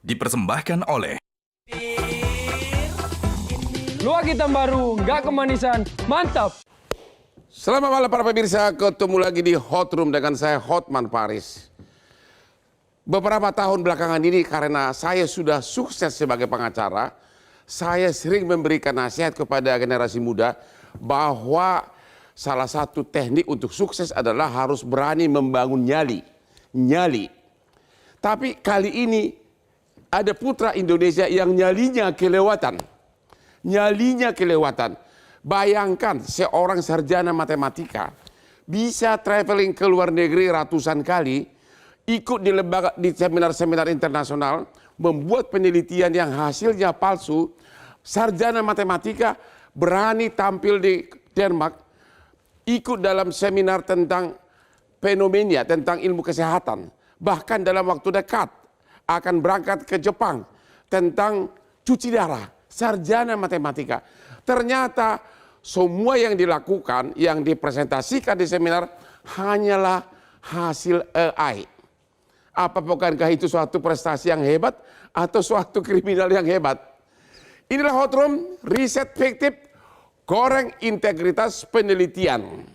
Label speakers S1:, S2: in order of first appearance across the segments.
S1: dipersembahkan oleh
S2: Luak hitam baru, nggak kemanisan, mantap!
S3: Selamat malam para pemirsa, ketemu lagi di Hot Room dengan saya Hotman Paris. Beberapa tahun belakangan ini karena saya sudah sukses sebagai pengacara, saya sering memberikan nasihat kepada generasi muda bahwa salah satu teknik untuk sukses adalah harus berani membangun nyali. Tapi kali ini ada putra Indonesia yang nyalinya kelewatan. Bayangkan seorang sarjana matematika bisa traveling ke luar negeri ratusan kali, ikut di lembaga di seminar-seminar internasional, membuat penelitian yang hasilnya palsu. Sarjana matematika berani tampil di Denmark, ikut dalam seminar tentang fenomena, tentang ilmu kesehatan. Bahkan dalam waktu dekat akan berangkat ke Jepang tentang cuci darah. Sarjana matematika. Ternyata semua yang dilakukan, yang dipresentasikan di seminar hanyalah hasil AI. Apa bukankah itu suatu prestasi yang hebat atau suatu kriminal yang hebat? Inilah Hot Room, riset fiktif, goreng integritas penelitian.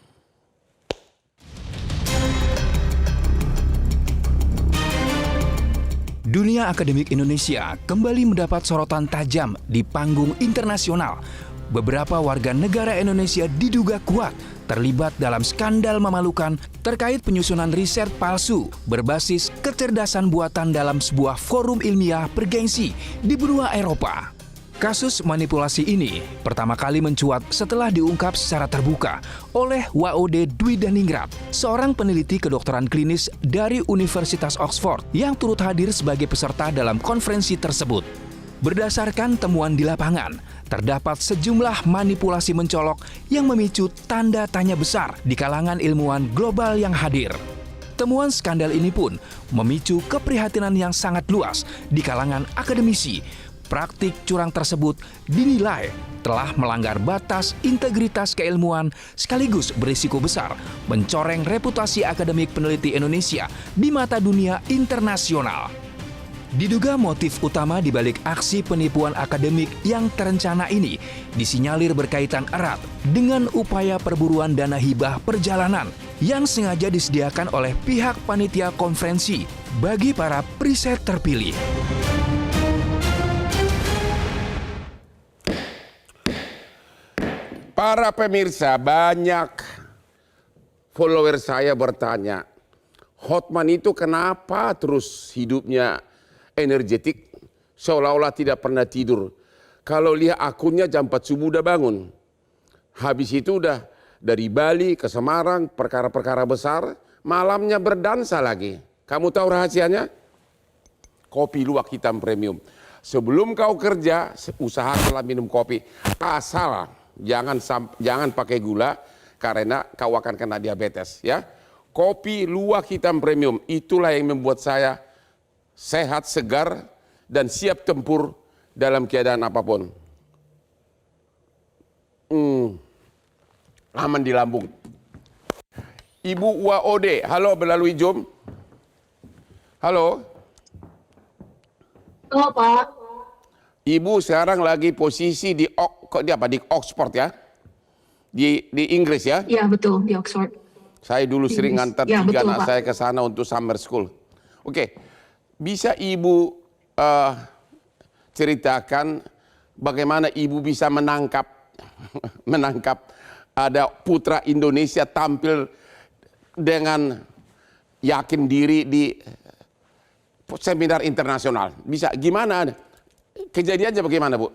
S1: Dunia akademik Indonesia kembali mendapat sorotan tajam di panggung internasional. Beberapa warga negara Indonesia diduga kuat terlibat dalam skandal memalukan terkait penyusunan riset palsu berbasis kecerdasan buatan dalam sebuah forum ilmiah bergengsi di benua Eropa. Kasus manipulasi ini pertama kali mencuat setelah diungkap secara terbuka oleh WOD Dwi Daningrat, seorang peneliti kedokteran klinis dari Universitas Oxford yang turut hadir sebagai peserta dalam konferensi tersebut. Berdasarkan temuan di lapangan, terdapat sejumlah manipulasi mencolok yang memicu tanda tanya besar di kalangan ilmuwan global yang hadir. Temuan skandal ini pun memicu keprihatinan yang sangat luas di kalangan akademisi. Praktik curang tersebut dinilai telah melanggar batas integritas keilmuan sekaligus berisiko besar mencoreng reputasi akademik peneliti Indonesia di mata dunia internasional. Diduga motif utama di balik aksi penipuan akademik yang terencana ini disinyalir berkaitan erat dengan upaya perburuan dana hibah perjalanan yang sengaja disediakan oleh pihak panitia konferensi bagi para periset terpilih.
S3: Para pemirsa, banyak follower saya bertanya, Hotman itu kenapa terus hidupnya energetik, seolah-olah tidak pernah tidur. Kalau lihat akunnya jam 4 subuh udah bangun. Habis itu udah dari Bali ke Semarang, perkara-perkara besar, malamnya berdansa lagi. Kamu tahu rahasianya? Kopi luwak hitam premium. Sebelum kau kerja, usahakanlah minum kopi. Asal jangan pakai gula karena kau akan kena diabetes ya. Kopi luwak hitam premium itulah yang membuat saya sehat, segar dan siap tempur dalam keadaan apapun. Aman di lambung. Ibu WOD, halo melalui Zoom. Halo.
S4: Halo Pak.
S3: Ibu sekarang lagi posisi di Oxford ya, di Inggris ya?
S4: Iya betul, di Oxford.
S3: Saya dulu sering ngantar
S4: ya,
S3: 3
S4: betul,
S3: anak
S4: Pak.
S3: saya ke sana untuk summer school. Oke, bisa Ibu ceritakan bagaimana Ibu bisa menangkap ada putra Indonesia tampil dengan yakin diri di seminar internasional. Bisa gimana? Kejadiannya bagaimana, Bu?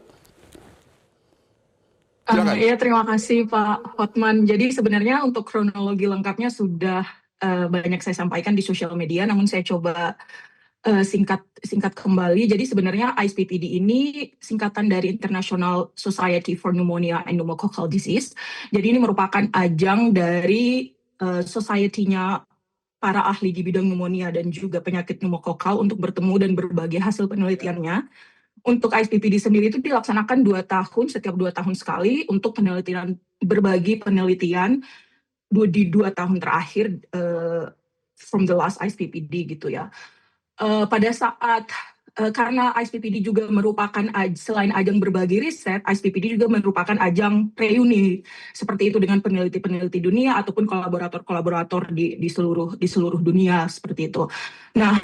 S4: Ya, terima kasih Pak Hotman. Jadi sebenarnya untuk kronologi lengkapnya sudah banyak saya sampaikan di sosial media, namun saya coba singkat kembali. Jadi sebenarnya ISPPD ini singkatan dari International Society for Pneumonia and Pneumococcal Disease. Jadi ini merupakan ajang dari society-nya para ahli di bidang pneumonia dan juga penyakit pneumokokal untuk bertemu dan berbagi hasil penelitiannya. Untuk ISPPD sendiri itu dilaksanakan 2 tahun, setiap 2 tahun sekali untuk penelitian, berbagi penelitian di 2 tahun terakhir from the last ISPPD gitu ya. Pada saat karena ISPPD juga merupakan selain ajang berbagi riset, ISPPD juga merupakan ajang reuni seperti itu dengan peneliti-peneliti dunia ataupun kolaborator-kolaborator di seluruh dunia seperti itu. Nah,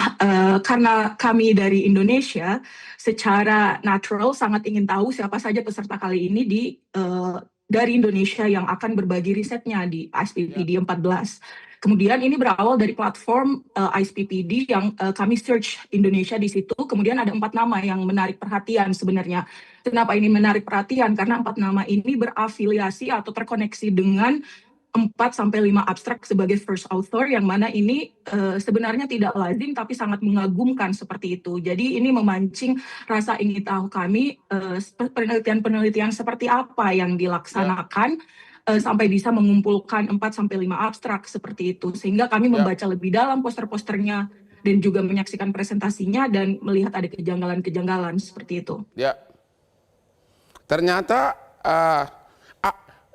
S4: karena kami dari Indonesia, secara natural sangat ingin tahu siapa saja peserta kali ini dari Indonesia yang akan berbagi risetnya di ISPPD 14. Kemudian ini berawal dari platform ISPPD yang kami search Indonesia di situ. Kemudian ada 4 nama yang menarik perhatian sebenarnya. Kenapa ini menarik perhatian? Karena 4 nama ini berafiliasi atau terkoneksi dengan 4-5 abstrak sebagai first author, yang mana ini sebenarnya tidak lazim tapi sangat mengagumkan seperti itu. Jadi ini memancing rasa ingin tahu kami penelitian-penelitian seperti apa yang dilaksanakan sampai bisa mengumpulkan 4-5 abstrak seperti itu. Sehingga kami membaca lebih dalam poster-posternya dan juga menyaksikan presentasinya dan melihat ada kejanggalan-kejanggalan seperti itu.
S3: Ya, ternyata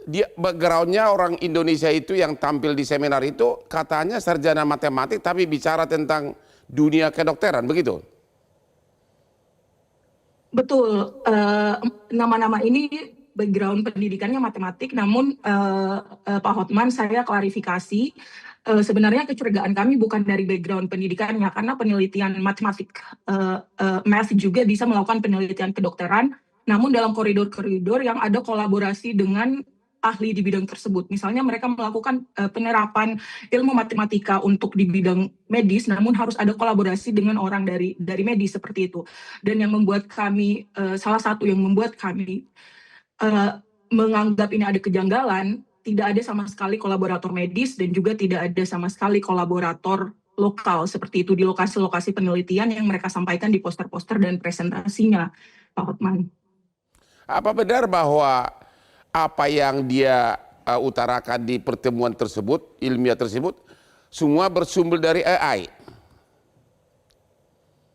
S3: dia backgroundnya orang Indonesia itu yang tampil di seminar itu katanya sarjana matematik tapi bicara tentang dunia kedokteran, begitu?
S4: Betul, nama-nama ini background pendidikannya matematik, namun Pak Hotman, saya klarifikasi, sebenarnya kecurigaan kami bukan dari background pendidikannya, karena penelitian matematik, math juga bisa melakukan penelitian kedokteran, namun dalam koridor-koridor yang ada kolaborasi dengan ahli di bidang tersebut. Misalnya mereka melakukan penerapan ilmu matematika untuk di bidang medis, namun harus ada kolaborasi dengan orang dari medis seperti itu. Dan yang membuat kami, salah satu yang membuat kami menganggap ini ada kejanggalan, tidak ada sama sekali kolaborator medis dan juga tidak ada sama sekali kolaborator lokal seperti itu di lokasi-lokasi penelitian yang mereka sampaikan di poster-poster dan presentasinya, Pak Hotman.
S3: Apa benar bahwa apa yang dia utarakan di pertemuan tersebut, ilmiah tersebut, semua bersumber dari AI?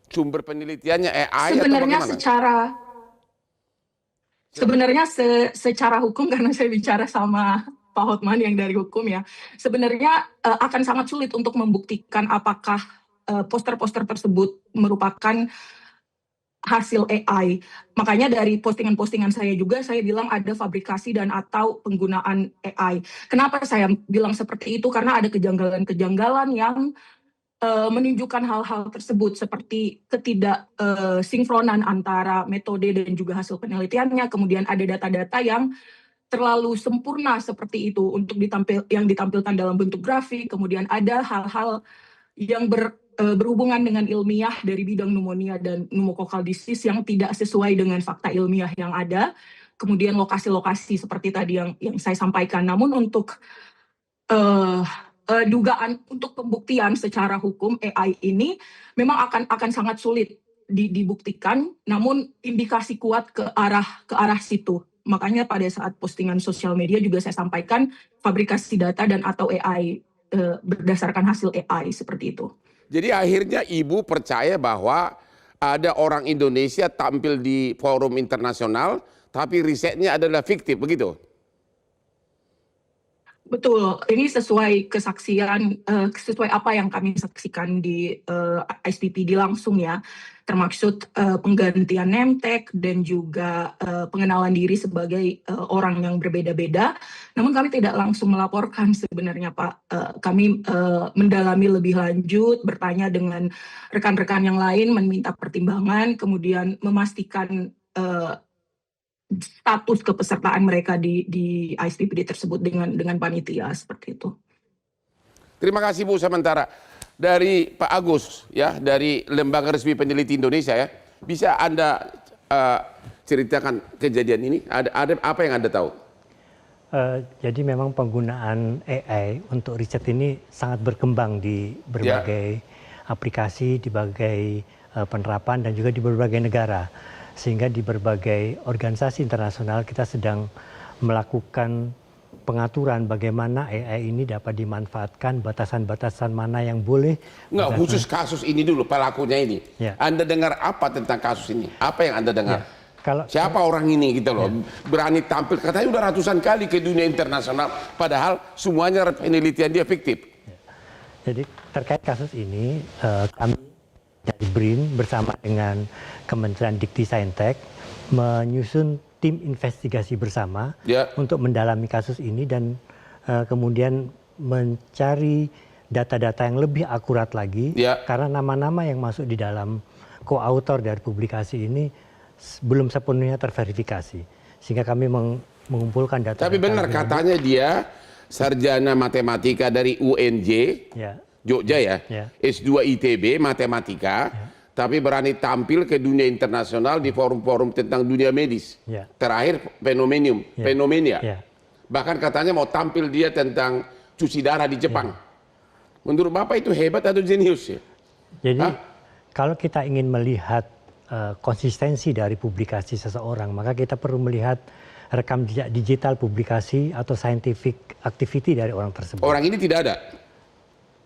S3: Sumber penelitiannya AI
S4: sebenarnya
S3: atau bagaimana?
S4: Sebenarnya secara hukum, karena saya bicara sama Pak Hotman yang dari hukum ya, sebenarnya akan sangat sulit untuk membuktikan apakah poster-poster tersebut merupakan hasil AI. Makanya dari postingan-postingan saya juga, saya bilang ada fabrikasi dan atau penggunaan AI. Kenapa saya bilang seperti itu? Karena ada kejanggalan-kejanggalan yang menunjukkan hal-hal tersebut seperti ketidaksinkronan antara metode dan juga hasil penelitiannya, kemudian ada data-data yang terlalu sempurna seperti itu untuk yang ditampilkan dalam bentuk grafik, kemudian ada hal-hal yang berhubungan dengan ilmiah dari bidang pneumonia dan pneumococcal disease yang tidak sesuai dengan fakta ilmiah yang ada, kemudian lokasi-lokasi seperti tadi yang saya sampaikan. Namun untuk dugaan untuk pembuktian secara hukum AI ini memang akan sangat sulit dibuktikan, namun indikasi kuat ke arah situ. Makanya pada saat postingan sosial media juga saya sampaikan fabrikasi data dan atau AI berdasarkan hasil AI seperti itu.
S3: Jadi akhirnya Ibu percaya bahwa ada orang Indonesia tampil di forum internasional tapi risetnya adalah fiktif, begitu?
S4: Betul, ini sesuai kesaksian, sesuai apa yang kami saksikan di ISPPD langsung ya, termaksud penggantian name tag dan juga pengenalan diri sebagai orang yang berbeda-beda. Namun kami tidak langsung melaporkan sebenarnya Pak. Kami mendalami lebih lanjut, bertanya dengan rekan-rekan yang lain, meminta pertimbangan, kemudian memastikan status kepesertaan mereka di ISPPD tersebut dengan panitia seperti itu.
S3: Terima kasih Bu. Sementara dari Pak Agus ya, dari Lembaga Resmi Peneliti Indonesia ya, bisa Anda ceritakan kejadian ini? Ada apa yang Anda tahu?
S5: Jadi memang penggunaan AI untuk riset ini sangat berkembang di berbagai aplikasi, di berbagai penerapan dan juga di berbagai negara. Sehingga di berbagai organisasi internasional kita sedang melakukan pengaturan bagaimana AI ini dapat dimanfaatkan, batasan-batasan mana yang boleh.
S3: Enggak, khusus kasus ini dulu, pelakunya ini.
S5: Ya.
S3: Anda dengar apa tentang kasus ini? Apa yang Anda dengar?
S5: Ya.
S3: Siapa orang ini gitu loh, berani tampil, katanya udah ratusan kali ke dunia internasional, padahal semuanya penelitian dia fiktif.
S5: Jadi terkait kasus ini, kami dari BRIN bersama dengan Kementerian Dikti-Saintek menyusun tim investigasi bersama untuk mendalami kasus ini dan kemudian mencari data-data yang lebih akurat lagi karena nama-nama yang masuk di dalam koautor dari publikasi ini belum sepenuhnya terverifikasi. Sehingga kami mengumpulkan data.
S3: Tapi benar katanya dia sarjana matematika dari UNJ, Jogja ya, S2 ITB matematika, tapi berani tampil ke dunia internasional di forum-forum tentang dunia medis. Terakhir fenomena. Bahkan katanya mau tampil dia tentang cuci darah di Jepang. Menurut Bapak itu hebat atau jenius ya?
S5: Jadi kalau kita ingin melihat konsistensi dari publikasi seseorang, maka kita perlu melihat rekam jejak digital publikasi atau scientific activity dari orang tersebut.
S3: Orang ini tidak ada?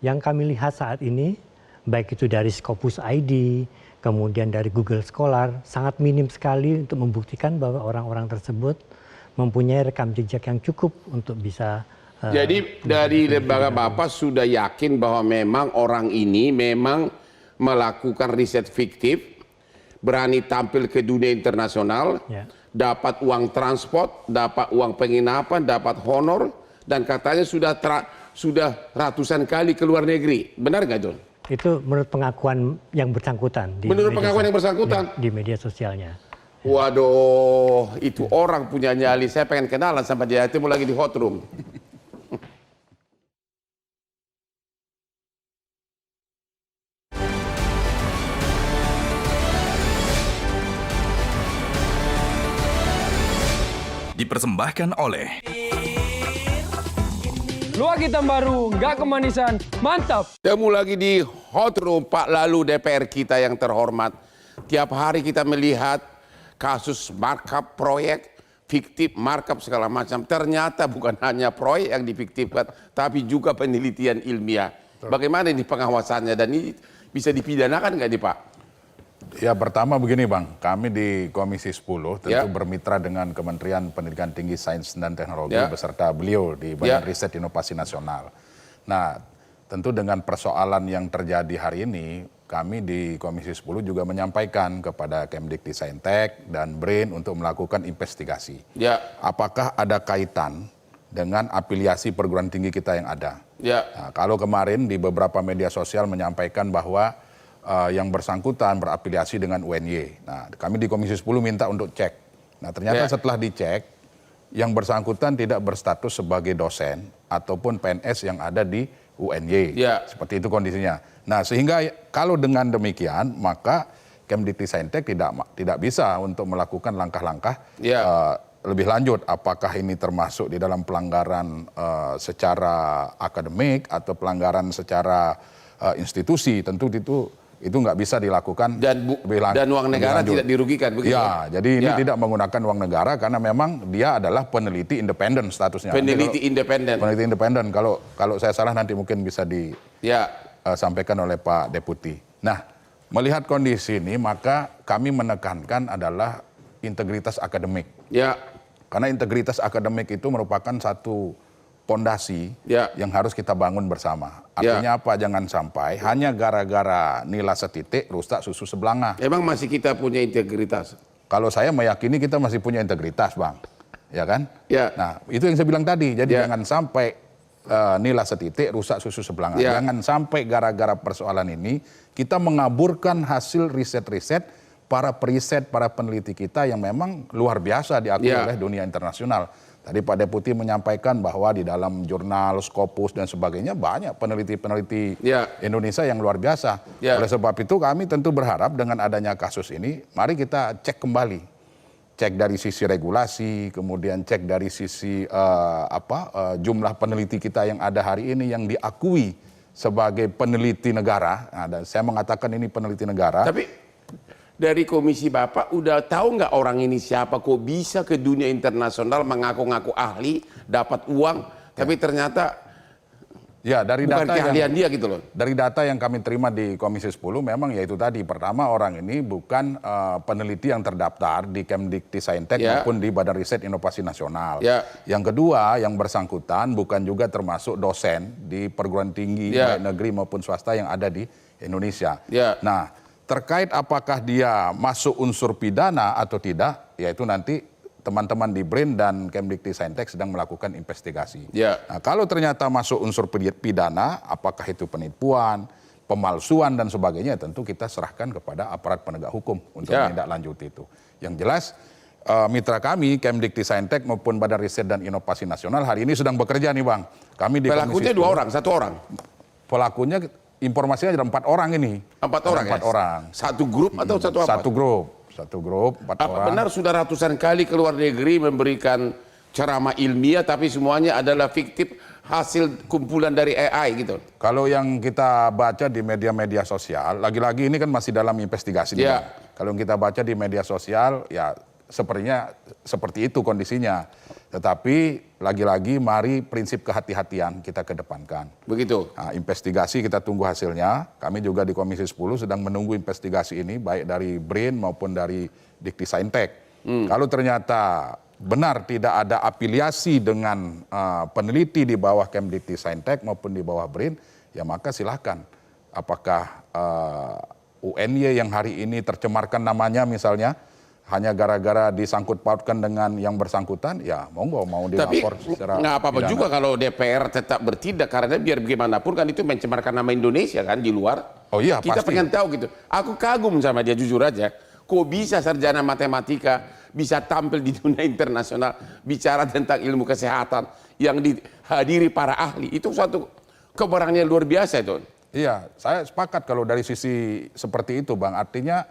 S5: Yang kami lihat saat ini, baik itu dari Scopus ID, kemudian dari Google Scholar, sangat minim sekali untuk membuktikan bahwa orang-orang tersebut mempunyai rekam jejak yang cukup untuk bisa...
S3: Jadi dari lembaga Bapak sudah yakin bahwa memang orang ini memang melakukan riset fiktif, berani tampil ke dunia internasional, dapat uang transport, dapat uang penginapan, dapat honor, dan katanya sudah ratusan kali ke luar negeri. Benar nggak, John?
S5: Itu menurut pengakuan yang bersangkutan.
S3: Menurut pengakuan yang bersangkutan?
S5: Di media sosialnya.
S3: Waduh, itu orang punya nyali. Saya pengen kenalan sama dia, itu lagi di hot room.
S1: Dipersembahkan oleh
S2: Luak hitam baru, nggak kemanisan, mantap.
S3: Temu lagi di hot room Pak Lalu DPR kita yang terhormat. Tiap hari kita melihat kasus markup proyek, fiktif markup segala macam. Ternyata bukan hanya proyek yang difiktifkan, tapi juga penelitian ilmiah. Bagaimana ini pengawasannya dan ini bisa dipidanakan nggak nih Pak?
S6: Ya pertama begini Bang, kami di Komisi 10 tentu bermitra dengan Kementerian Pendidikan Tinggi, Sains dan Teknologi beserta beliau di Badan Riset Inovasi Nasional. Nah tentu dengan persoalan yang terjadi hari ini, kami di Komisi 10 juga menyampaikan kepada Kemdikti-Saintek dan BRIN untuk melakukan investigasi. Apakah ada kaitan dengan afiliasi perguruan tinggi kita yang ada? Nah, kalau kemarin di beberapa media sosial menyampaikan bahwa yang bersangkutan berafiliasi dengan UNY. Nah, kami di Komisi 10 minta untuk cek. Nah, ternyata setelah dicek, yang bersangkutan tidak berstatus sebagai dosen ataupun PNS yang ada di UNY. Seperti itu kondisinya. Nah, sehingga kalau dengan demikian, maka Kemdikti-Saintek tidak bisa untuk melakukan langkah-langkah lebih lanjut. Apakah ini termasuk di dalam pelanggaran secara akademik atau pelanggaran secara institusi, tentu itu nggak bisa dilakukan
S3: dan uang negara tidak dirugikan begitu.
S6: Ya, jadi ini tidak menggunakan uang negara karena memang dia adalah peneliti independen statusnya.
S3: Peneliti independen.
S6: Peneliti independen. Kalau saya salah nanti mungkin bisa disampaikan oleh Pak Deputi. Nah, melihat kondisi ini maka kami menekankan adalah integritas akademik. Karena integritas akademik itu merupakan satu pondasi yang harus kita bangun bersama. Artinya apa? Jangan sampai hanya gara-gara nilai setitik rusak susu sebelanga.
S3: Emang masih kita punya integritas?
S6: Kalau saya meyakini kita masih punya integritas, Bang. Ya kan? Nah, itu yang saya bilang tadi. Jadi jangan sampai nilai setitik rusak susu sebelanga. Jangan sampai gara-gara persoalan ini kita mengaburkan hasil riset-riset para periset, para peneliti kita yang memang luar biasa diakui oleh dunia internasional. Tadi Pak Deputi menyampaikan bahwa di dalam jurnal, Scopus dan sebagainya banyak peneliti-peneliti Indonesia yang luar biasa. Oleh sebab itu kami tentu berharap dengan adanya kasus ini, mari kita cek kembali. Cek dari sisi regulasi, kemudian cek dari sisi jumlah peneliti kita yang ada hari ini yang diakui sebagai peneliti negara. Nah, dan saya mengatakan ini peneliti negara.
S3: Tapi dari komisi Bapak udah tahu nggak orang ini siapa, kok bisa ke dunia internasional mengaku-ngaku ahli, dapat uang, tapi ternyata
S6: dari
S3: bukan
S6: data
S3: keahlian dia gitu loh.
S6: Dari data yang kami terima di Komisi 10 memang yaitu tadi, pertama orang ini bukan peneliti yang terdaftar di Kemdikti-Saintek maupun di Badan Riset Inovasi Nasional. Yang kedua, yang bersangkutan bukan juga termasuk dosen di perguruan tinggi baik negeri maupun swasta yang ada di Indonesia. Nah, terkait apakah dia masuk unsur pidana atau tidak, yaitu nanti teman-teman di BRIN dan Kemdikti-Saintek sedang melakukan investigasi.
S3: Ya.
S6: Nah, kalau ternyata masuk unsur pidana, apakah itu penipuan, pemalsuan dan sebagainya, tentu kita serahkan kepada aparat penegak hukum untuk menindaklanjuti itu. Yang jelas mitra kami Kemdikti-Saintek maupun Badan Riset dan Inovasi Nasional hari ini sedang bekerja nih Bang. Kami di
S3: Pelakunya 2 orang, 1 orang.
S6: Pelakunya informasinya ada 4 orang ini.
S3: 4 orang.
S6: 4 orang.
S3: Satu grup atau satu apa?
S6: Satu grup 4 orang.
S3: Apa benar sudah ratusan kali ke luar negeri memberikan ceramah ilmiah tapi semuanya adalah fiktif hasil kumpulan dari AI gitu?
S6: Kalau yang kita baca di media-media sosial, lagi-lagi ini kan masih dalam investigasi.
S3: Ya.
S6: Kalau yang kita baca di media sosial, ya sepertinya seperti itu kondisinya. Tetapi lagi-lagi mari prinsip kehati-hatian kita kedepankan.
S3: Begitu.
S6: Nah, investigasi kita tunggu hasilnya. Kami juga di Komisi 10 sedang menunggu investigasi ini baik dari BRIN maupun dari Dikti-Saintek. Kalau ternyata benar tidak ada afiliasi dengan peneliti di bawah Kemdikti-Saintek maupun di bawah BRIN, ya maka silahkan. Apakah UNY yang hari ini tercemarkan namanya misalnya, hanya gara-gara disangkut pautkan dengan yang bersangkutan, ya monggo mau dilapor secara
S3: nggak apa-apa
S6: pidana.
S3: juga kalau DPR tetap bertindak, karena biar bagaimanapun kan itu mencemarkan nama Indonesia kan di luar.
S6: Oh iya,
S3: kita
S6: pasti.
S3: pengen tahu gitu. Aku kagum sama dia jujur aja. Kok bisa sarjana matematika bisa tampil di dunia internasional bicara tentang ilmu kesehatan yang dihadiri para ahli, itu suatu keberanian luar biasa itu.
S6: Iya, saya sepakat kalau dari sisi seperti itu Bang. Artinya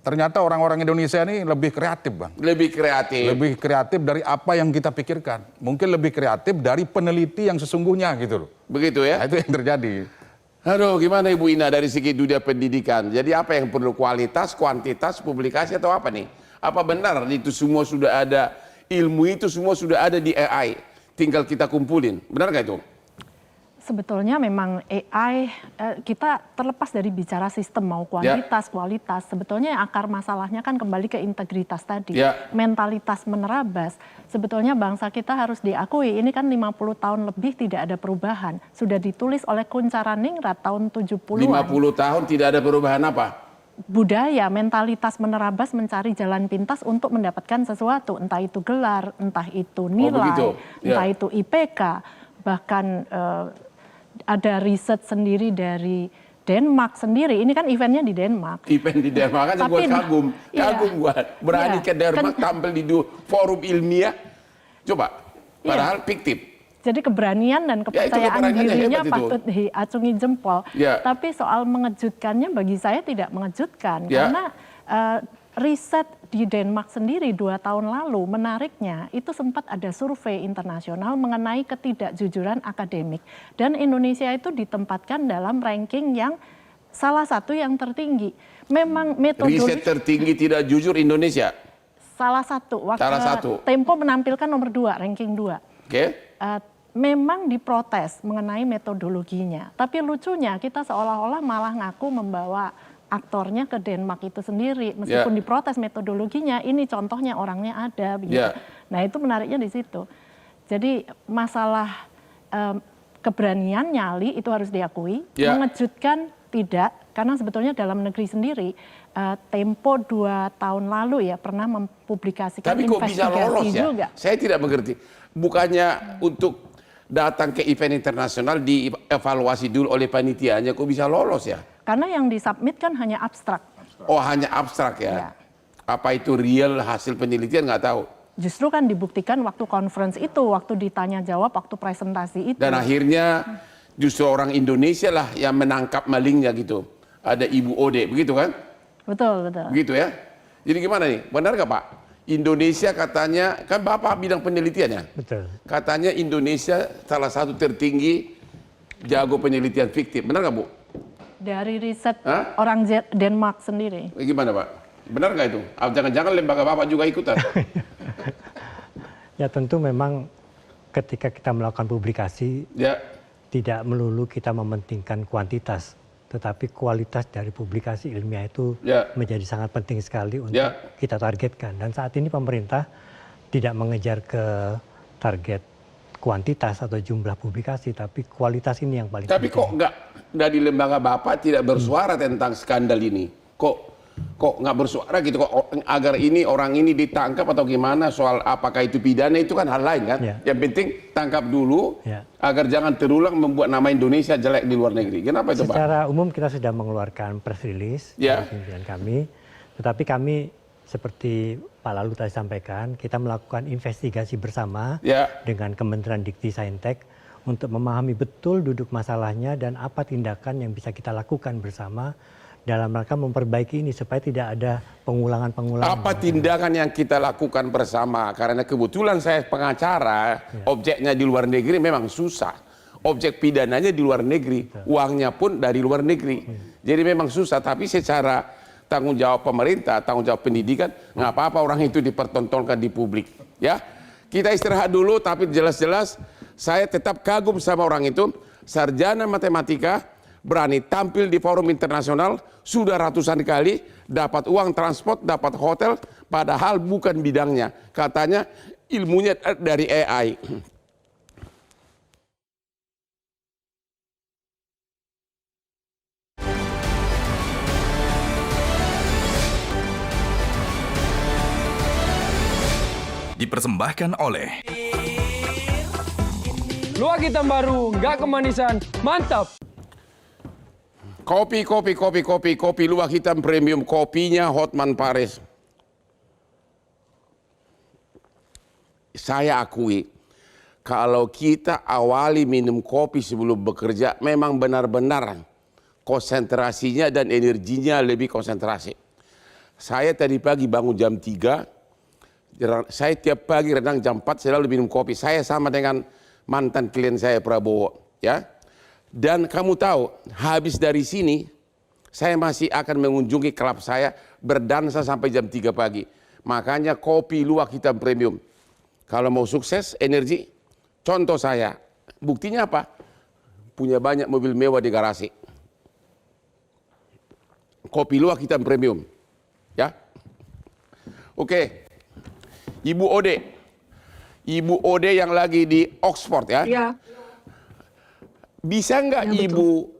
S6: ternyata orang-orang Indonesia ini lebih kreatif Bang.
S3: Lebih kreatif.
S6: Lebih kreatif dari apa yang kita pikirkan. Mungkin lebih kreatif dari peneliti yang sesungguhnya gitu loh.
S3: Begitu ya?
S6: Nah, itu yang terjadi.
S3: Aduh, gimana Ibu Ina dari segi dunia pendidikan? Jadi apa yang perlu, kualitas, kuantitas, publikasi atau apa nih? Apa benar itu semua sudah ada, ilmu itu semua sudah ada di AI, tinggal kita kumpulin, benar nggak itu?
S7: Sebetulnya memang AI, kita terlepas dari bicara sistem mau kuantitas, kualitas, sebetulnya akar masalahnya kan kembali ke integritas tadi, mentalitas menerabas. Sebetulnya bangsa kita harus diakui, ini kan 50 tahun lebih tidak ada perubahan. Sudah ditulis oleh Kuncharaningrat tahun 70-an.
S3: 50 tahun tidak ada perubahan apa?
S7: Budaya, mentalitas menerabas mencari jalan pintas untuk mendapatkan sesuatu, entah itu gelar, entah itu nilai, entah itu IPK, bahkan ada riset sendiri dari Denmark sendiri. Ini kan eventnya di Denmark.
S3: Event di Denmark kan gue kagum gue berani ke Denmark tampil di forum ilmiah. Coba, padahal fiktif.
S7: Jadi keberanian dan kepercayaan dirinya patut diacungi jempol. Tapi soal mengejutkannya bagi saya tidak mengejutkan. Karena riset di Denmark sendiri 2 tahun lalu, menariknya itu sempat ada survei internasional mengenai ketidakjujuran akademik. Dan Indonesia itu ditempatkan dalam ranking yang salah satu yang tertinggi. Memang metodologi
S3: riset tertinggi tidak jujur Indonesia.
S7: Salah satu. Tempo menampilkan nomor 2, ranking 2. Memang diprotes mengenai metodologinya. Tapi lucunya kita seolah-olah malah ngaku membawa aktornya ke Denmark itu sendiri, meskipun diprotes metodologinya, ini contohnya orangnya ada. Nah itu menariknya di situ. Jadi masalah keberanian nyali itu harus diakui, mengejutkan tidak, karena sebetulnya dalam negeri sendiri, Tempo 2 tahun lalu ya pernah mempublikasikan
S3: tapi kok bisa lolos
S7: juga.
S3: Saya tidak mengerti. Bukannya untuk datang ke event internasional dievaluasi dulu oleh panitianya, kok bisa lolos ya?
S7: Karena yang disubmit kan hanya abstrak.
S3: Oh hanya abstrak ya? Apa itu real hasil penelitian nggak tahu.
S7: Justru kan dibuktikan waktu conference itu, waktu ditanya jawab, waktu presentasi itu.
S3: Dan akhirnya justru orang Indonesia lah yang menangkap malingnya gitu. Ada Ibu Ode, begitu kan?
S7: Betul, betul.
S3: Begitu ya? Jadi gimana nih? Benar nggak Pak? Indonesia katanya, kan Bapak bidang penelitiannya.
S5: Betul.
S3: Katanya Indonesia salah satu tertinggi jago penelitian fiktif. Benar nggak Bu?
S7: Dari riset orang Denmark sendiri.
S3: Gimana Pak? Benar nggak itu? Jangan-jangan lembaga Bapak juga ikutan?
S5: Ya tentu memang ketika kita melakukan publikasi, tidak melulu kita mementingkan kuantitas, tetapi kualitas dari publikasi ilmiah itu menjadi sangat penting sekali untuk kita targetkan. Dan saat ini pemerintah tidak mengejar ke target kuantitas atau jumlah publikasi, tapi kualitas ini yang paling penting.
S3: Tapi kok nggak di lembaga Bapak tidak bersuara tentang skandal ini? kok nggak bersuara gitu, kok agar ini orang ini ditangkap atau gimana, soal apakah itu pidana itu kan hal lain kan. Yang penting tangkap dulu agar jangan terulang membuat nama Indonesia jelek di luar negeri. Kenapa itu Pak?
S5: Secara umum kita sudah mengeluarkan press release dari pimpinan kami, tetapi kami seperti Pak Lalu tadi sampaikan, kita melakukan investigasi bersama dengan Kementerian Dikti Saintek untuk memahami betul duduk masalahnya dan apa tindakan yang bisa kita lakukan bersama dalam rangka memperbaiki ini supaya tidak ada pengulangan-pengulangan. Apa
S3: tindakan yang kita lakukan bersama? Karena kebetulan saya pengacara, objeknya di luar negeri memang susah. Objek pidananya di luar negeri, uangnya pun dari luar negeri. Jadi memang susah, tapi secara tanggung jawab pemerintah, tanggung jawab pendidikan, nggak apa-apa orang itu dipertontonkan di publik. Ya, kita istirahat dulu, tapi jelas-jelas saya tetap kagum sama orang itu, sarjana matematika, berani tampil di forum internasional, sudah ratusan kali, dapat uang transport, dapat hotel, padahal bukan bidangnya. Katanya ilmunya dari AI.
S1: Dipersembahkan oleh
S2: Luwak hitam baru, nggak kemanisan, mantap.
S3: Kopi luwak hitam premium, kopinya Hotman Paris. Saya akui, kalau kita awali minum kopi sebelum bekerja, memang benar-benar konsentrasinya dan energinya lebih konsentrasi. Saya tadi pagi bangun jam 3, saya tiap pagi renang jam 4, selalu minum kopi. Saya sama dengan mantan klien saya Prabowo, ya. Dan kamu tahu, habis dari sini, saya masih akan mengunjungi klub saya, berdansa sampai jam 3 pagi. Makanya kopi luwak hitam premium. Kalau mau sukses, energi, contoh saya. Buktinya apa? Punya banyak mobil mewah di garasi. Kopi luwak hitam premium. Ya. Oke. Ibu Ode yang lagi di Oxford ya. Iya. Bisa nggak ya, Ibu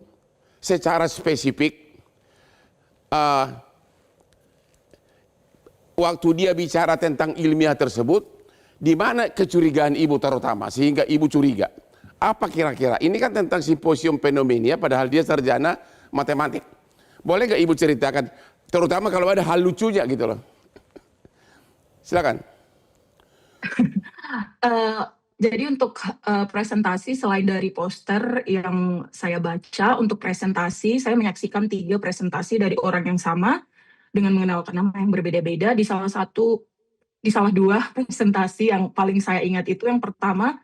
S3: secara spesifik waktu dia bicara tentang ilmiah tersebut, di mana kecurigaan Ibu terutama sehingga Ibu curiga? Apa kira-kira? Ini kan tentang simposium fenomena, padahal dia sarjana matematik. Boleh nggak Ibu ceritakan? Terutama kalau ada hal lucunya gitu loh. Silakan.
S4: Jadi untuk presentasi, selain dari poster yang saya baca, untuk presentasi saya menyaksikan 3 presentasi dari orang yang sama dengan mengenalkan nama yang berbeda-beda. Di salah 2 presentasi yang paling saya ingat itu, yang pertama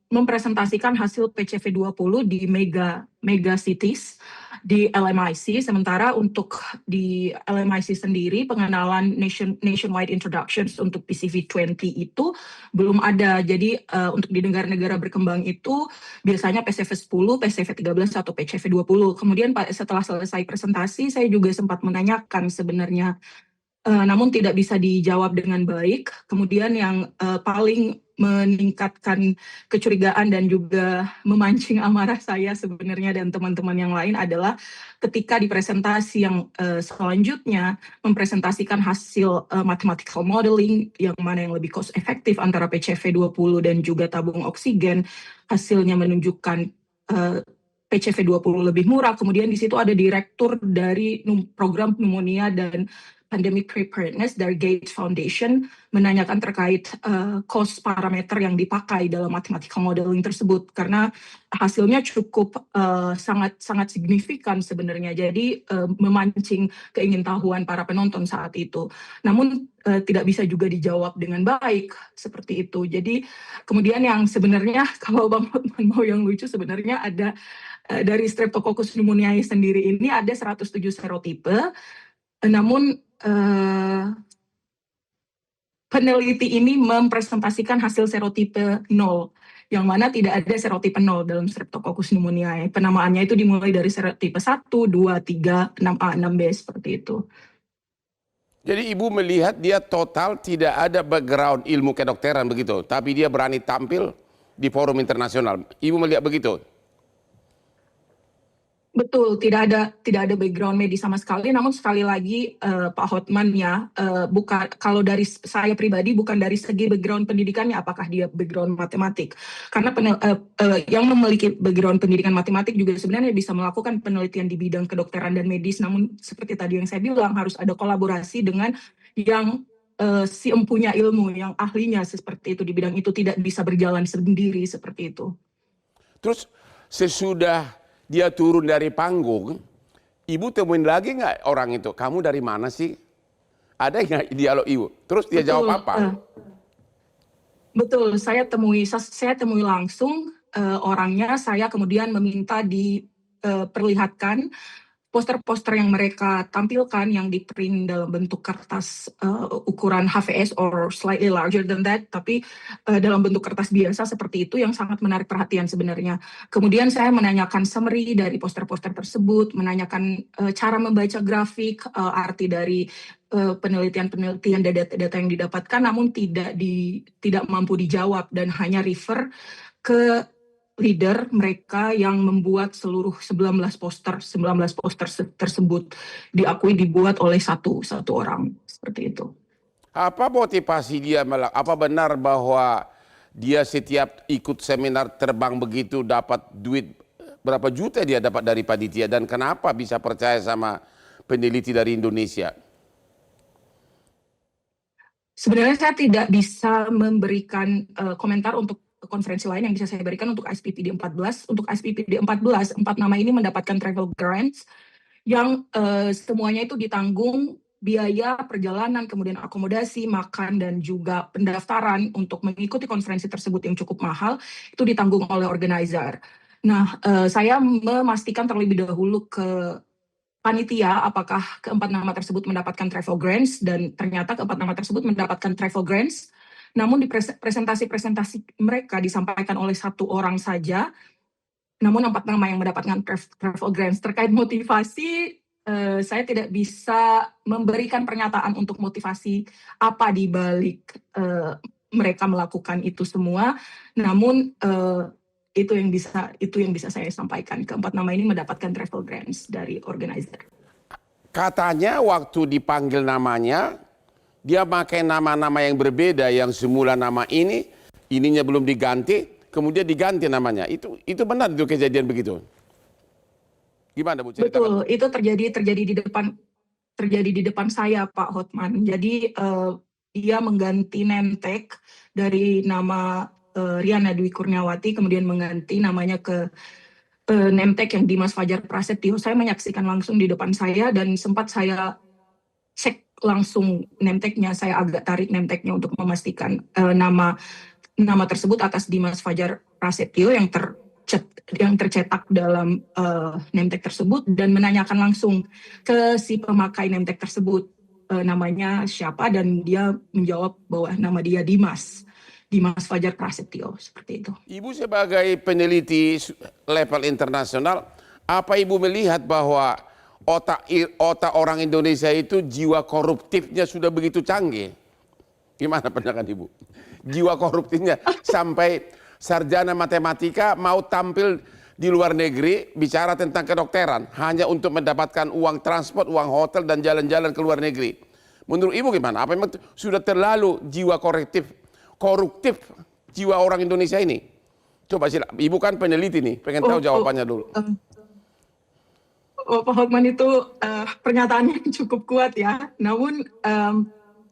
S4: mempresentasikan hasil PCV20 di mega cities di LMIC, sementara untuk di LMIC sendiri pengenalan nationwide introductions untuk PCV20 itu belum ada. Jadi untuk di negara-negara berkembang itu biasanya PCV10, PCV13 atau PCV20. Kemudian setelah selesai presentasi saya juga sempat menanyakan sebenarnya, namun tidak bisa dijawab dengan baik. Kemudian yang paling meningkatkan kecurigaan dan juga memancing amarah saya sebenarnya dan teman-teman yang lain adalah ketika di presentasi yang selanjutnya mempresentasikan hasil mathematical modeling yang mana yang lebih cost efektif antara PCV20 dan juga tabung oksigen, hasilnya menunjukkan PCV20 lebih murah. Kemudian di situ ada direktur dari program pneumonia dan Pandemic Preparedness dari Gates Foundation menanyakan terkait cost parameter yang dipakai dalam mathematical modeling tersebut, karena hasilnya cukup sangat signifikan sebenarnya. Jadi memancing keingintahuan para penonton saat itu. Namun tidak bisa juga dijawab dengan baik seperti itu. Jadi kemudian yang sebenarnya kalau Bang Hotman mau yang lucu, sebenarnya ada dari Streptococcus pneumoniae sendiri ini ada 107 serotipe. Namun peneliti ini mempresentasikan hasil serotipe 0, yang mana tidak ada serotipe 0 dalam Streptococcus pneumoniae. Penamaannya itu dimulai dari serotipe 1, 2, 3, 6A, 6B seperti itu.
S3: Jadi Ibu melihat dia total tidak ada background ilmu kedokteran begitu, tapi dia berani tampil di forum internasional. Ibu melihat begitu?
S4: Betul, tidak ada background medis sama sekali. Namun sekali lagi Pak Hotman ya, bukan, kalau dari saya pribadi bukan dari segi background pendidikannya apakah dia background matematik. Karena yang memiliki background pendidikan matematik juga sebenarnya bisa melakukan penelitian di bidang kedokteran dan medis. Namun seperti tadi yang saya bilang harus ada kolaborasi dengan yang si empunya ilmu, yang ahlinya seperti itu di bidang itu, tidak bisa berjalan sendiri seperti itu.
S3: Terus sesudah dia turun dari panggung, ibu temuin lagi nggak orang itu? Kamu dari mana sih? Ada nggak dialog ibu? Terus dia jawab apa?
S4: Betul, saya temui langsung orangnya. Saya kemudian meminta diperlihatkan poster-poster yang mereka tampilkan yang di-print dalam bentuk kertas ukuran HVS or slightly larger than that, tapi dalam bentuk kertas biasa seperti itu yang sangat menarik perhatian sebenarnya. Kemudian saya menanyakan summary dari poster-poster tersebut, menanyakan cara membaca grafik, arti dari penelitian-penelitian data yang didapatkan, namun tidak mampu dijawab dan hanya refer ke leader mereka yang membuat seluruh 19 poster tersebut diakui dibuat oleh satu orang seperti itu.
S3: Apa motivasi dia apa benar bahwa dia setiap ikut seminar terbang begitu dapat duit berapa juta dia dapat dari panitia, dan kenapa bisa percaya sama peneliti dari Indonesia?
S4: Sebenarnya saya tidak bisa memberikan komentar untuk konferensi lain yang bisa saya berikan untuk SPPD 14. Untuk SPPD 14, 4 nama ini mendapatkan travel grants yang semuanya itu ditanggung biaya perjalanan, kemudian akomodasi, makan, dan juga pendaftaran untuk mengikuti konferensi tersebut yang cukup mahal, itu ditanggung oleh organizer. Nah, saya memastikan terlebih dahulu ke panitia apakah keempat nama tersebut mendapatkan travel grants, dan ternyata keempat nama tersebut mendapatkan travel grants. Namun di presentasi mereka disampaikan oleh satu orang saja, namun 4 nama yang mendapatkan travel grants. Terkait motivasi, saya tidak bisa memberikan pernyataan untuk motivasi apa di balik mereka melakukan itu semua. Namun itu yang bisa saya sampaikan. Keempat nama ini mendapatkan travel grants dari organizer.
S3: Katanya waktu dipanggil namanya, dia pakai nama-nama yang berbeda, yang semula nama ininya belum diganti, kemudian diganti namanya. Itu benar itu kejadian begitu? Gimana Bu ceritakan?
S4: Betul, itu terjadi di depan saya Pak Hotman. Jadi dia mengganti name tag dari nama Riana Dwi Kurniawati, kemudian mengganti namanya ke name tag yang Dimas Fajar Prasetyo. Saya menyaksikan langsung di depan saya dan sempat saya cek langsung name tag-nya, saya agak tarik name tag-nya untuk memastikan nama tersebut atas Dimas Fajar Prasetyo yang tercetak dalam name tag tersebut, dan menanyakan langsung ke si pemakai name tag tersebut namanya siapa, dan dia menjawab bahwa nama dia Dimas Fajar Prasetyo, seperti itu.
S3: Ibu sebagai peneliti level internasional, apa Ibu melihat bahwa otak orang Indonesia itu jiwa koruptifnya sudah begitu canggih? Gimana pandangan Ibu? Jiwa koruptifnya sampai sarjana matematika mau tampil di luar negeri bicara tentang kedokteran hanya untuk mendapatkan uang transport, uang hotel, dan jalan-jalan ke luar negeri. Menurut Ibu gimana? Apa memang sudah terlalu jiwa koruptif jiwa orang Indonesia ini? Coba sih, Ibu kan peneliti nih, pengen tahu jawabannya dulu.
S4: Pak Hotman itu pernyataannya cukup kuat ya. Namun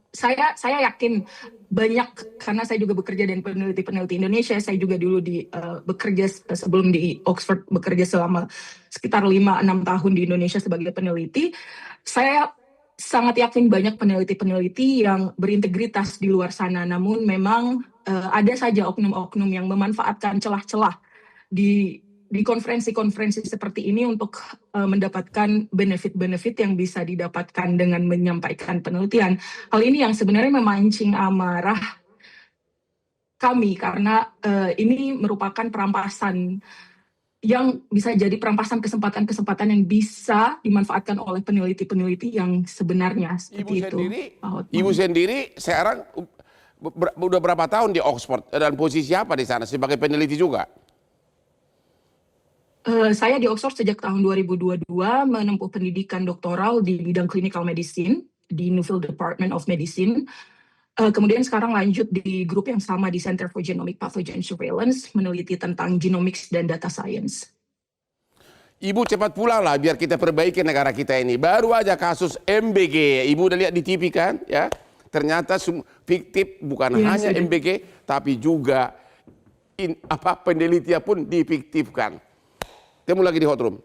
S4: saya yakin banyak, karena saya juga bekerja dengan peneliti Indonesia. Saya juga dulu bekerja sebelum di Oxford, bekerja selama sekitar 5-6 tahun di Indonesia sebagai peneliti. Saya sangat yakin banyak peneliti-peneliti yang berintegritas di luar sana. Namun memang ada saja oknum-oknum yang memanfaatkan celah-celah di konferensi-konferensi seperti ini untuk mendapatkan benefit-benefit yang bisa didapatkan dengan menyampaikan penelitian. Hal ini yang sebenarnya memancing amarah kami, karena ini merupakan perampasan yang bisa jadi perampasan kesempatan-kesempatan yang bisa dimanfaatkan oleh peneliti-peneliti yang sebenarnya seperti itu.
S3: Ibu sendiri sekarang udah berapa tahun di Oxford dan posisi apa di sana sebagai peneliti juga?
S4: Saya di Oxford sejak tahun 2022 menempuh pendidikan doktoral di bidang clinical medicine di Nuffield Department of Medicine. Kemudian sekarang lanjut di grup yang sama di Center for Genomic Pathogen Surveillance, meneliti tentang genomics dan data science.
S3: Ibu cepat pulang lah biar kita perbaiki negara kita ini. Baru aja kasus MBG, Ibu udah lihat di TV kan? Ya, ternyata fiktif bukan hanya MBG, tapi juga penelitian pun difiktifkan. Temu lagi di Hot Room.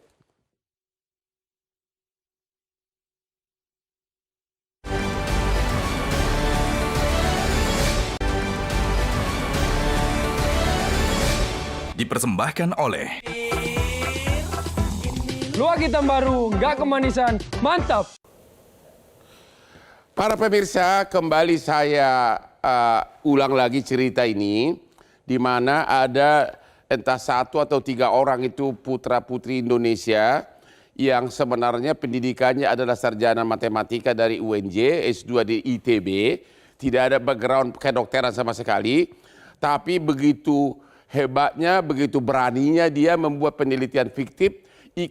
S1: Dipersembahkan oleh
S2: Luwak hitam baru, nggak kemanisan, mantap.
S3: Para pemirsa, kembali saya ulang lagi cerita ini, di mana ada entah 1 atau 3 orang itu putra-putri Indonesia yang sebenarnya pendidikannya adalah sarjana matematika dari UNJ, S2 di ITB, tidak ada background kedokteran sama sekali, tapi begitu hebatnya, begitu beraninya dia membuat penelitian fiktif,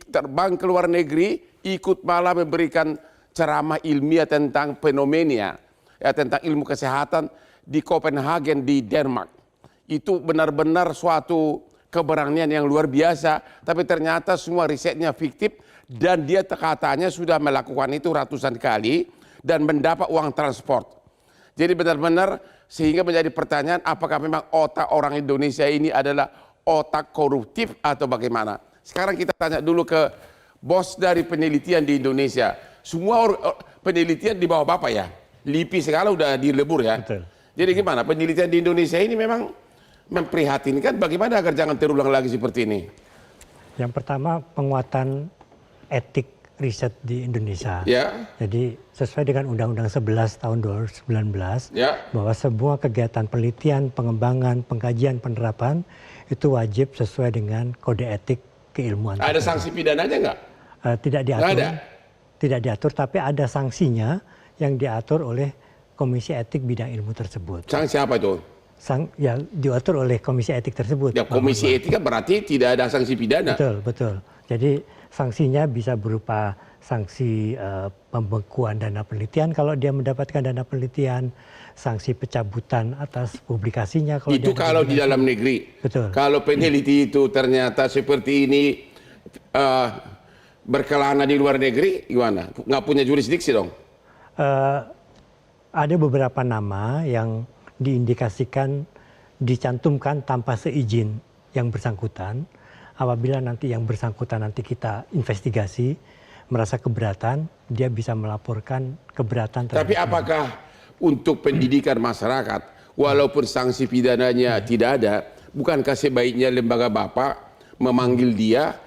S3: terbang ke luar negeri, ikut malah memberikan ceramah ilmiah tentang fenomena, tentang ilmu kesehatan di Copenhagen di Denmark. Itu benar-benar suatu keberanian yang luar biasa, tapi ternyata semua risetnya fiktif dan dia katanya sudah melakukan itu ratusan kali dan mendapat uang transport. Jadi benar-benar sehingga menjadi pertanyaan apakah memang otak orang Indonesia ini adalah otak koruptif atau bagaimana. Sekarang kita tanya dulu ke bos dari penelitian di Indonesia. Semua penelitian di bawah Bapak ya? LIPI sekarang udah dilebur ya?
S5: Betul.
S3: Jadi gimana penelitian di Indonesia ini memang memprihatinkan, bagaimana agar jangan terulang lagi seperti ini?
S5: Yang pertama penguatan etik riset di Indonesia.
S3: Ya.
S5: Jadi sesuai dengan Undang-Undang 11 tahun 2019
S3: Ya.
S5: bahwa semua kegiatan penelitian, pengembangan, pengkajian, penerapan itu wajib sesuai dengan kode etik keilmuan.
S3: Ada sanksi pidananya nggak?
S5: Tidak diatur.
S3: Nggak ada?
S5: Tidak diatur, tapi ada sanksinya yang diatur oleh Komisi Etik Bidang Ilmu tersebut.
S3: Sanksi apa itu?
S5: Ya diatur oleh Komisi Etik tersebut.
S3: Ya, Komisi Etik kan berarti tidak ada sanksi pidana.
S5: Betul, betul. Jadi sanksinya bisa berupa sanksi pembekuan dana penelitian kalau dia mendapatkan dana penelitian, sanksi pencabutan atas publikasinya.
S3: Itu kalau di dalam negeri.
S5: Betul.
S3: Kalau peneliti itu ternyata seperti ini berkelana di luar negeri, gimana? Nggak punya jurisdiksi dong?
S5: Ada beberapa nama yang diindikasikan dicantumkan tanpa seizin yang bersangkutan. Apabila nanti yang bersangkutan nanti kita investigasi merasa keberatan, dia bisa melaporkan keberatan.
S3: Tapi apakah untuk pendidikan masyarakat, walaupun sanksi pidananya tidak ada, bukankah sebaiknya lembaga Bapak memanggil dia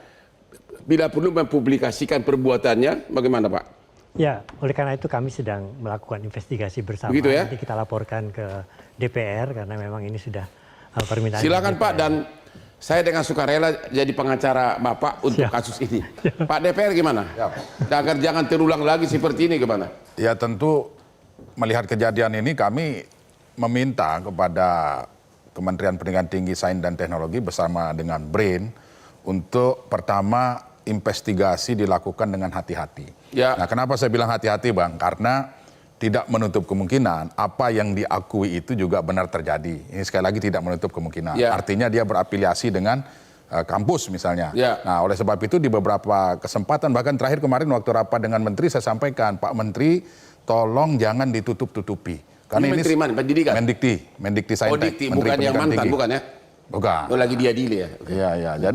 S3: bila perlu mempublikasikan perbuatannya? Bagaimana Pak?
S5: Ya, oleh karena itu kami sedang melakukan investigasi bersama.
S3: Begitu ya?
S5: Nanti kita laporkan ke DPR karena memang ini sudah permintaan.
S3: Silakan Pak, dan saya dengan sukarela jadi pengacara Bapak untuk kasus ini. Pak DPR gimana? Agar jangan terulang lagi seperti ini gimana?
S6: Ya tentu melihat kejadian ini kami meminta kepada Kementerian Pendidikan Tinggi, Sains dan Teknologi bersama dengan BRAIN untuk pertama investigasi dilakukan dengan hati-hati.
S3: Ya.
S6: Nah, kenapa saya bilang hati-hati Bang? Karena tidak menutup kemungkinan apa yang diakui itu juga benar terjadi. Ini sekali lagi tidak menutup kemungkinan.
S3: Ya.
S6: Artinya dia berafiliasi dengan kampus misalnya.
S3: Ya.
S6: Nah, oleh sebab itu di beberapa kesempatan, bahkan terakhir kemarin waktu rapat dengan Menteri saya sampaikan, Pak Menteri tolong jangan ditutup-tutupi. Karena
S3: ini Menteri mana? Pendidikan?
S6: Mendikti Saintek.
S3: Oh, Dikti, bukan yang mantan,
S6: Tinggi.
S3: bukan ya?
S6: Bukan.
S3: Oh, lagi diadili ya? Okay.
S6: Iya,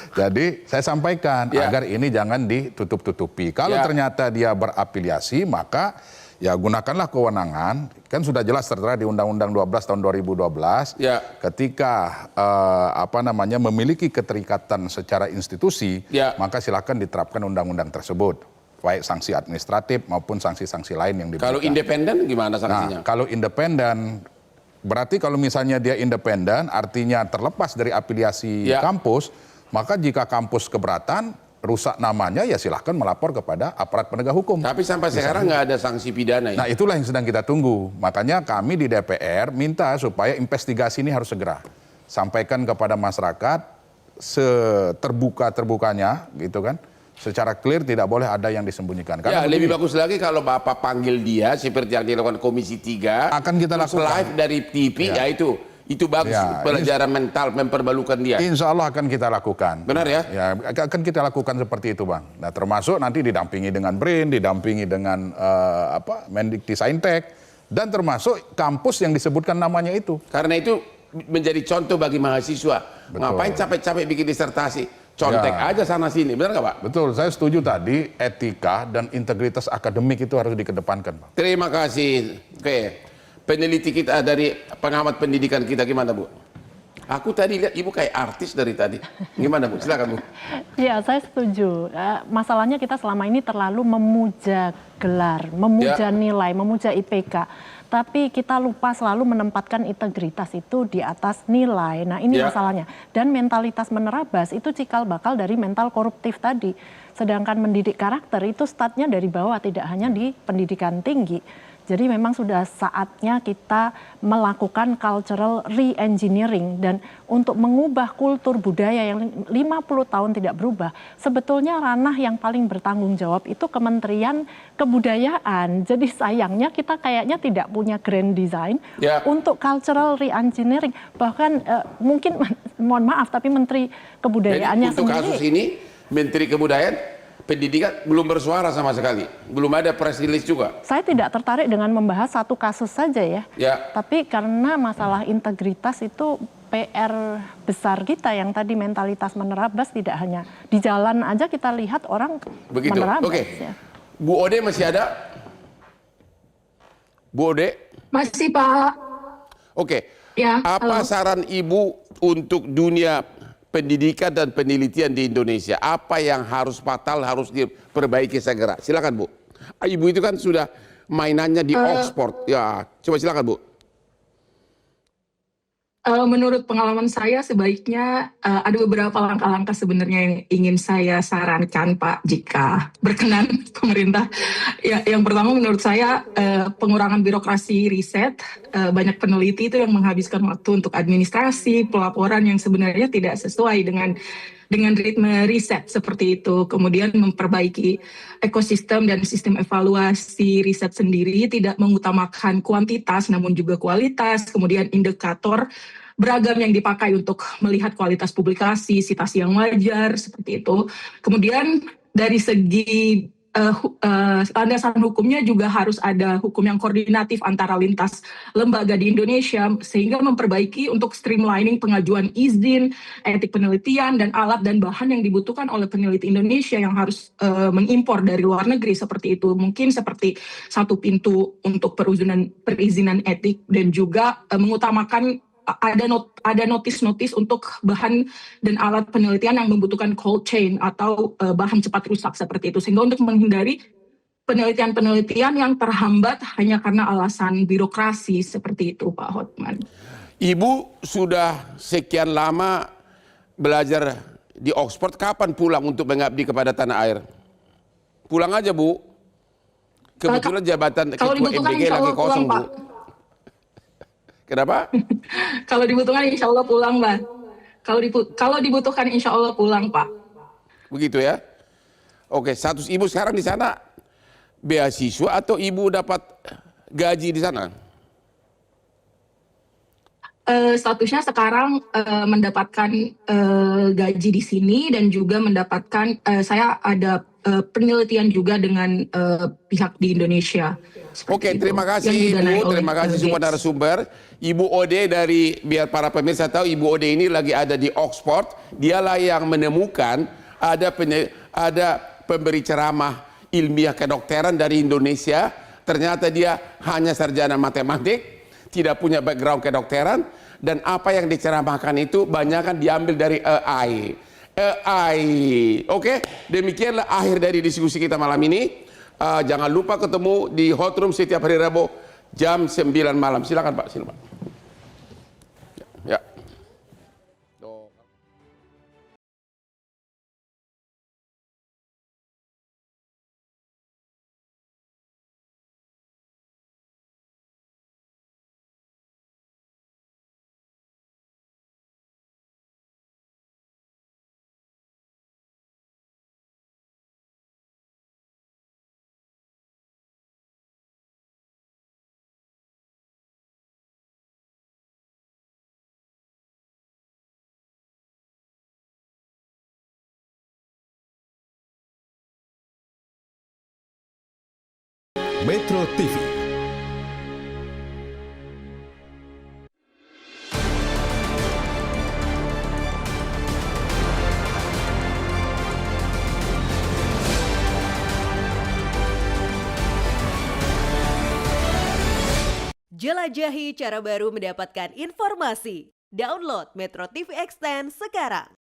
S6: jadi saya sampaikan agar ini jangan ditutup-tutupi. Kalau ternyata dia berafiliasi, maka ya gunakanlah kewenangan. Kan sudah jelas tertera di Undang-Undang 12 tahun 2012.
S3: Ya.
S6: Ketika memiliki keterikatan secara institusi, maka silakan diterapkan undang-undang tersebut. Baik sanksi administratif maupun sanksi-sanksi lain yang diberikan.
S3: Kalau independen gimana sanksinya?
S6: Nah, kalau independen, berarti kalau misalnya dia independen, artinya terlepas dari afiliasi kampus, maka jika kampus keberatan, rusak namanya, ya silahkan melapor kepada aparat penegak hukum.
S3: Tapi sampai sekarang nggak ada sanksi pidana ya?
S6: Nah itulah yang sedang kita tunggu. Makanya kami di DPR minta supaya investigasi ini harus segera. Sampaikan kepada masyarakat, seterbuka-terbukanya gitu kan. Secara clear tidak boleh ada yang disembunyikan.
S3: Ya, lebih bagus lagi kalau Bapak panggil dia seperti yang dilakukan Komisi 3.
S6: Akan kita lakukan.
S3: Live dari TV, ya itu bagus, pelajaran mental, memperbalukan dia.
S6: Insya Allah akan kita lakukan.
S3: Benar ya?
S6: Ya, akan kita lakukan seperti itu, Bang. Nah, termasuk nanti didampingi dengan BRIN, didampingi dengan Mendikti-Saintek, dan termasuk kampus yang disebutkan namanya itu.
S3: Karena itu menjadi contoh bagi mahasiswa.
S6: Betul.
S3: Ngapain capek-capek bikin disertasi? Contek aja sana sini, benar nggak Pak?
S6: Betul, saya setuju tadi etika dan integritas akademik itu harus dikedepankan, Bang.
S3: Terima kasih. Oke, peneliti kita dari pengamat pendidikan kita gimana Bu? Aku tadi lihat Ibu kayak artis dari tadi. Gimana Bu? Silakan Bu.
S7: Ya, saya setuju. Masalahnya kita selama ini terlalu memuja gelar, memuja nilai, memuja IPK. Tapi kita lupa selalu menempatkan integritas itu di atas nilai. Nah, ini masalahnya. Dan mentalitas menerabas itu cikal bakal dari mental koruptif tadi. Sedangkan mendidik karakter itu startnya dari bawah, tidak hanya di pendidikan tinggi. Jadi memang sudah saatnya kita melakukan cultural re-engineering dan untuk mengubah kultur budaya yang 50 tahun tidak berubah. Sebetulnya ranah yang paling bertanggung jawab itu Kementerian Kebudayaan. Jadi sayangnya kita kayaknya tidak punya grand design untuk cultural re-engineering. Bahkan mungkin mohon maaf tapi Menteri Kebudayaannya
S3: untuk
S7: sendiri.
S3: kasus ini Menteri Kebudayaan Pendidikan belum bersuara sama sekali, belum ada press release juga.
S7: Saya tidak tertarik dengan membahas satu kasus saja ya. Tapi karena masalah integritas itu PR besar kita yang tadi mentalitas menerabas, tidak hanya di jalan aja kita lihat orang menerabas.
S3: Oke.
S7: Ya.
S3: Bu Ode masih ada? Bu Ode?
S4: Masih Pak.
S3: Oke.
S4: Ya,
S3: apa saran Ibu untuk dunia pendidikan dan penelitian di Indonesia? Apa yang harus fatal, harus diperbaiki segera? Silakan Bu. Ibu itu kan sudah mainannya di Oxford. Ya, coba silakan Bu.
S4: Menurut pengalaman saya sebaiknya ada beberapa langkah-langkah sebenarnya yang ingin saya sarankan Pak jika berkenan pemerintah. Ya, yang pertama menurut saya pengurangan birokrasi riset. Banyak peneliti itu yang menghabiskan waktu untuk administrasi, pelaporan yang sebenarnya tidak sesuai dengan ritme riset seperti itu. Kemudian memperbaiki ekosistem dan sistem evaluasi riset sendiri, tidak mengutamakan kuantitas namun juga kualitas, kemudian indikator beragam yang dipakai untuk melihat kualitas publikasi, sitasi yang wajar, seperti itu. Kemudian dari segi landasan hukumnya juga harus ada hukum yang koordinatif antara lintas lembaga di Indonesia sehingga memperbaiki untuk streamlining pengajuan izin, etik penelitian, dan alat dan bahan yang dibutuhkan oleh peneliti Indonesia yang harus mengimpor dari luar negeri seperti itu. Mungkin seperti satu pintu untuk perizinan etik dan juga mengutamakan ada notis-notis untuk bahan dan alat penelitian yang membutuhkan cold chain atau bahan cepat rusak seperti itu. Sehingga untuk menghindari penelitian-penelitian yang terhambat hanya karena alasan birokrasi seperti itu, Pak Hotman.
S3: Ibu sudah sekian lama belajar di Oxford, kapan pulang untuk mengabdi kepada tanah air? Pulang aja Bu. Kebetulan jabatan ketua MBG lagi kosong pulang, Bu. Kenapa?
S4: Kalau dibutuhkan insya Allah pulang, Mbak. Kalau dibutuhkan insya Allah pulang, Pak.
S3: Begitu ya? Oke, status Ibu sekarang di sana beasiswa atau Ibu dapat gaji di sana?
S4: Statusnya sekarang mendapatkan gaji di sini dan juga mendapatkan saya ada penelitian juga dengan pihak di Indonesia.
S3: Oke, terima kasih Ibu, terima kasih semua narasumber. Ibu Ode dari, biar para pemirsa tahu, Ibu Ode ini lagi ada di Oxford. Dialah yang menemukan ada pemberi ceramah ilmiah kedokteran dari Indonesia. Ternyata dia hanya sarjana matematik, tidak punya background kedokteran, dan apa yang diceramahkan itu banyak kan diambil dari AI. Oke, demikianlah akhir dari diskusi kita malam ini. Jangan lupa ketemu di Hot Room setiap hari Rabu jam 9 malam. Silakan Pak, silakan. Ya.
S8: Metro TV.
S9: Jelajahi cara baru mendapatkan informasi. Download Metro TV Extend sekarang.